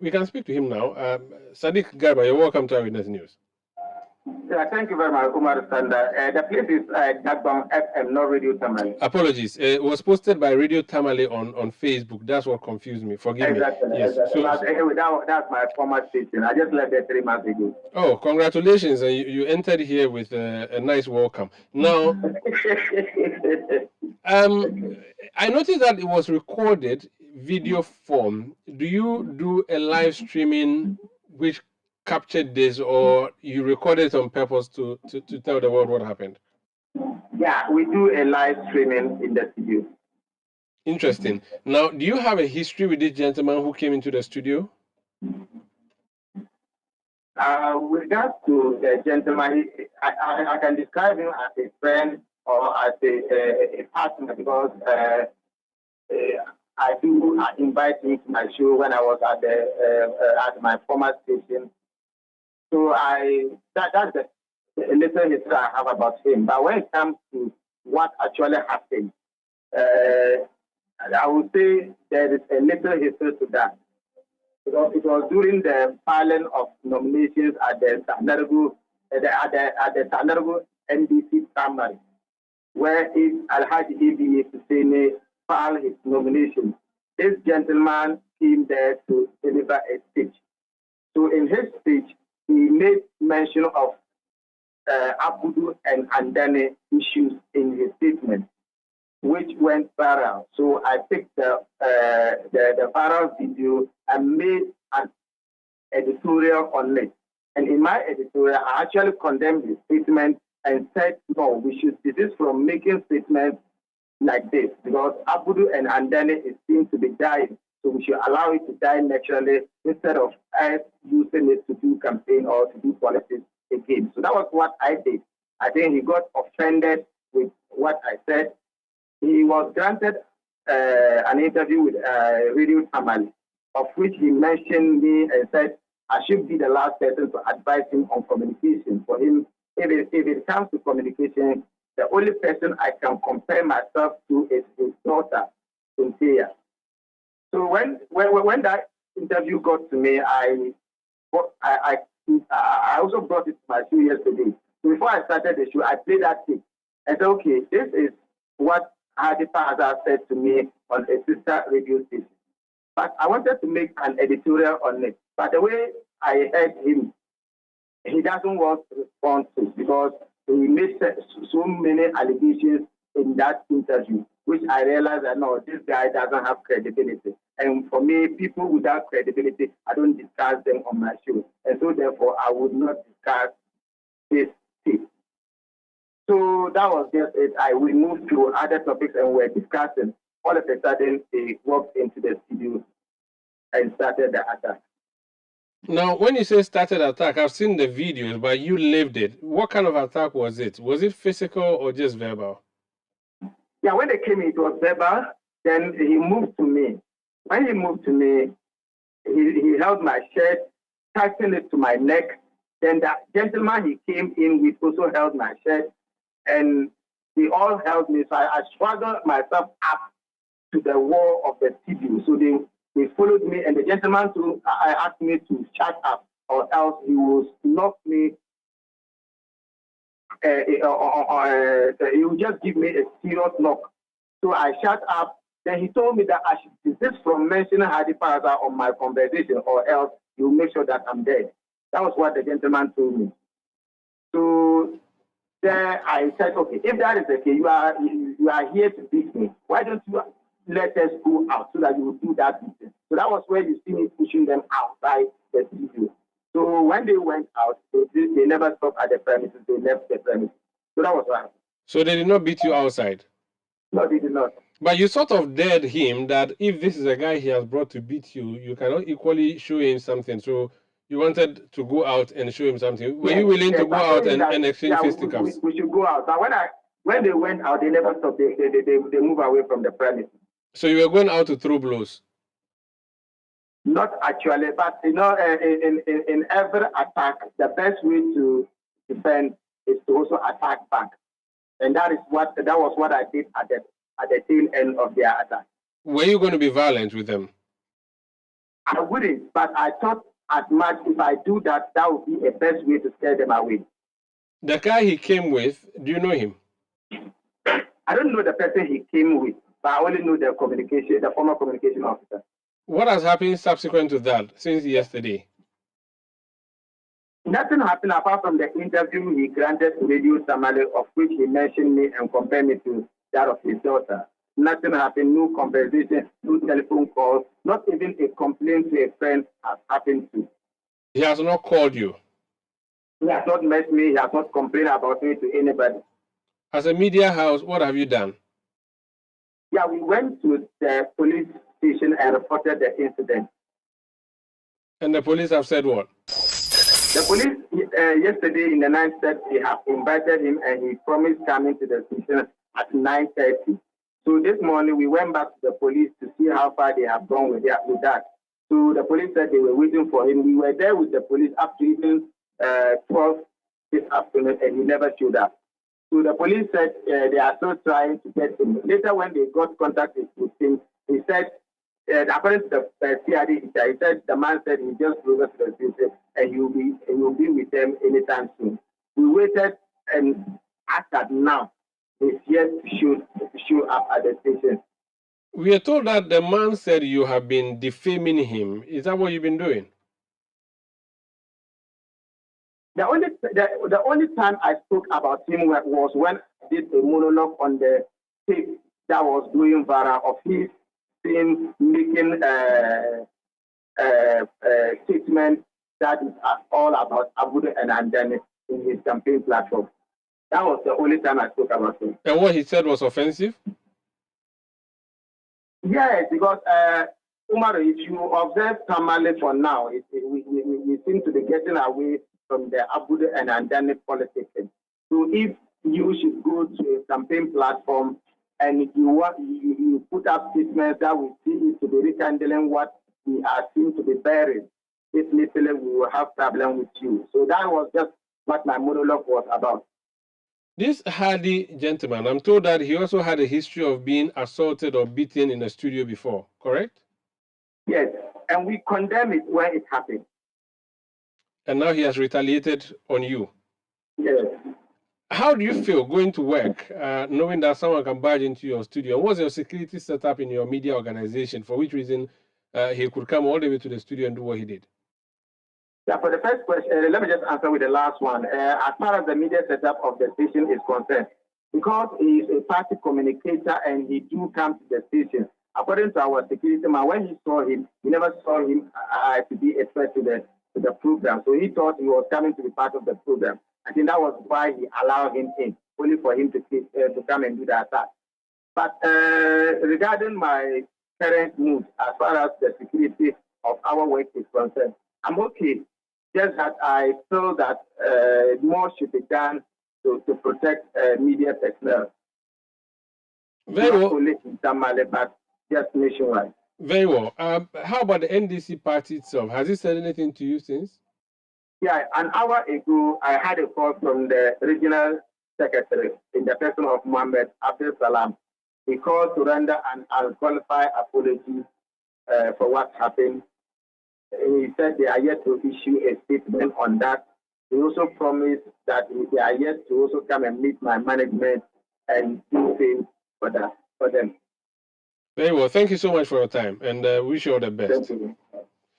We can speak to him now. Sadiq Garba, you're welcome to Eyewitness News. Yeah, thank you very much, Umar Sanda. The place is Dagbon FM, not Radio Tamale. Apologies. It was posted by Radio Tamale on Facebook. That's what confused me. Forgive me. Yes. Exactly. But anyway, that's my former station. I just left there 3 months ago. Oh, congratulations. You entered here with a nice welcome. Now, I noticed that it was recorded video form. Do you do a live streaming which captured this, or you recorded it on purpose to tell the world what happened? Yeah, we do a live streaming in the studio. Interesting. Now, do you have a history with this gentleman who came into the studio? With regards to the gentleman, I can describe him as a friend or as a partner, because I invite him to my show when I was at my former station. So that's a little history I have about him. But when it comes to what actually happened, I would say there is a little history to that. Because it was during the filing of nominations at the Sandargu NDC primary, where Alhaji EBA Hussein filed his nomination. This gentleman came there to deliver a speech. So in his speech, he made mention of Abudu and Andane issues in his statement, which went viral. So I picked the viral video and made an editorial on it. And in my editorial, I actually condemned his statement and said, no, we should desist from making statements like this, because Abudu and Andane is seen to be dying. So we should allow it to die naturally instead of us using it to do campaign or to do politics again. So that was what I did. I think he got offended with what I said. He was granted an interview with Radio Tamale, of which he mentioned me and said I should be the last person to advise him on communication. For him, if it comes to communication, the only person I can compare myself to is his daughter, Cynthia. So when that interview got to me, I also brought it to my show yesterday. So before I started the show, I played that tape. I said, okay, this is what Hadi Paza said to me on a sister radio station. But I wanted to make an editorial on it. But the way I heard him, he doesn't want to respond to, because he made so many allegations in that interview, which I realized that no, this guy doesn't have credibility. And for me, people without credibility, I don't discuss them on my show. And so therefore, I would not discuss this tip. So that was just it. We moved to other topics and we're discussing. All of a sudden, they walked into the studio and started the attack. Now, when you say started attack, I've seen the videos, but you lived it. What kind of attack was it? Was it physical or just verbal? Yeah, when they came, it was verbal. Then he moved to me. When he moved to me, he held my shirt, tightened it to my neck. Then that gentleman he came in with also held my shirt, and they all held me. So I struggled myself up to the wall of the studio. So they followed me, and the gentleman too, I asked me to shut up, or else he will knock me. He will just give me a serious knock. So I shut up. Then he told me that I should desist from mentioning Hadi Paza on my conversation, or else he will make sure that I'm dead. That was what the gentleman told me. So there I said, okay, if that is the case, you are here to beat me. Why don't you let us go out so that you will do that beating? So that was where you see me pushing them outside the studio. So when they went out, they never stopped at the premises. They left the premises. So that was what happened. So they did not beat you outside? No, they did not. But you sort of dared him that if this is a guy he has brought to beat you, you cannot equally show him something. So you wanted to go out and show him something. Were you willing to go out and exchange fisticuffs? We should go out. But when they went out, they never stopped. They moved away from the premises. So you were going out to throw blows? Not actually, but in every attack, the best way to defend is to also attack back, and that was what I did at the tail end of their attack. Were you going to be violent with them? I wouldn't, but I thought as much if I do that, that would be a best way to scare them away. The guy he came with, do you know him? I don't know the person he came with, but I only know the former communication officer. What has happened subsequent to that since yesterday? Nothing happened apart from the interview he granted to Radio Tamale, of which he mentioned me and compared me to that of his daughter. Nothing happened, no conversation, no telephone calls, not even a complaint to a friend has happened to. He has not called you? He has not met me, he has not complained about me to anybody. As a media house, what have you done? Yeah, we went to the police station and reported the incident. And the police have said what? The police yesterday in the night said they have invited him and he promised coming to the station at 9:30. So this morning we went back to the police to see how far they have gone with that. So the police said they were waiting for him. We were there with the police up to even 12 this afternoon and he never showed up. So the police said they are still trying to get him. Later when they got contact with him, he said, according to the CID, he said the man said he just drove us to the station and he will be with them anytime soon. We waited and after now, he's yet to show up at the station. We are told that the man said you have been defaming him. Is that what you've been doing? The only time I spoke about him was when I did a monologue on the tape that was doing viral of his being making statement that is all about Abudu and Andani in his campaign platform. That was the only time I spoke about him. And what he said was offensive? Yes, because Umar, if you observe Tamale for now, we seem to be getting away from the Abudu and Andani politics. So if you should go to a campaign platform and you put up statements that we see it to be rekindling what we are seen to be bearing, definitely we will have problem with you. So that was just what my monologue was about. This hardy gentleman, I'm told that he also had a history of being assaulted or beaten in a studio before, correct? Yes, and we condemn it when it happened. And now he has retaliated on you. Yes. How do you feel going to work, knowing that someone can barge into your studio? And what's your security setup in your media organization, for which reason he could come all the way to the studio and do what he did? Yeah, for the first question, let me just answer with the last one. As far as the media setup of the station is concerned, because he is a party communicator and he do come to the station, according to our security man, when he saw him, he never saw him to be a threat to the program. So he thought he was coming to be part of the program. I think that was why he allowed him in, only for him to come and do the attack. But regarding my current mood, as far as the security of our work is concerned, I'm okay. Just that I feel that more should be done to protect media personnel. Very well. Not only in Tamale, but just nationwide. Very well. How about the NDC party itself? Has it said anything to you since? Yeah, an hour ago, I had a call from the regional secretary in the person of Mohammed Abdul Salam. He called to render an unqualified apology for what happened. He said they are yet to issue a statement on that. He also promised that they are yet to also come and meet my management and do things for them. Very well. Thank you so much for your time, and wish you all the best. Thank you.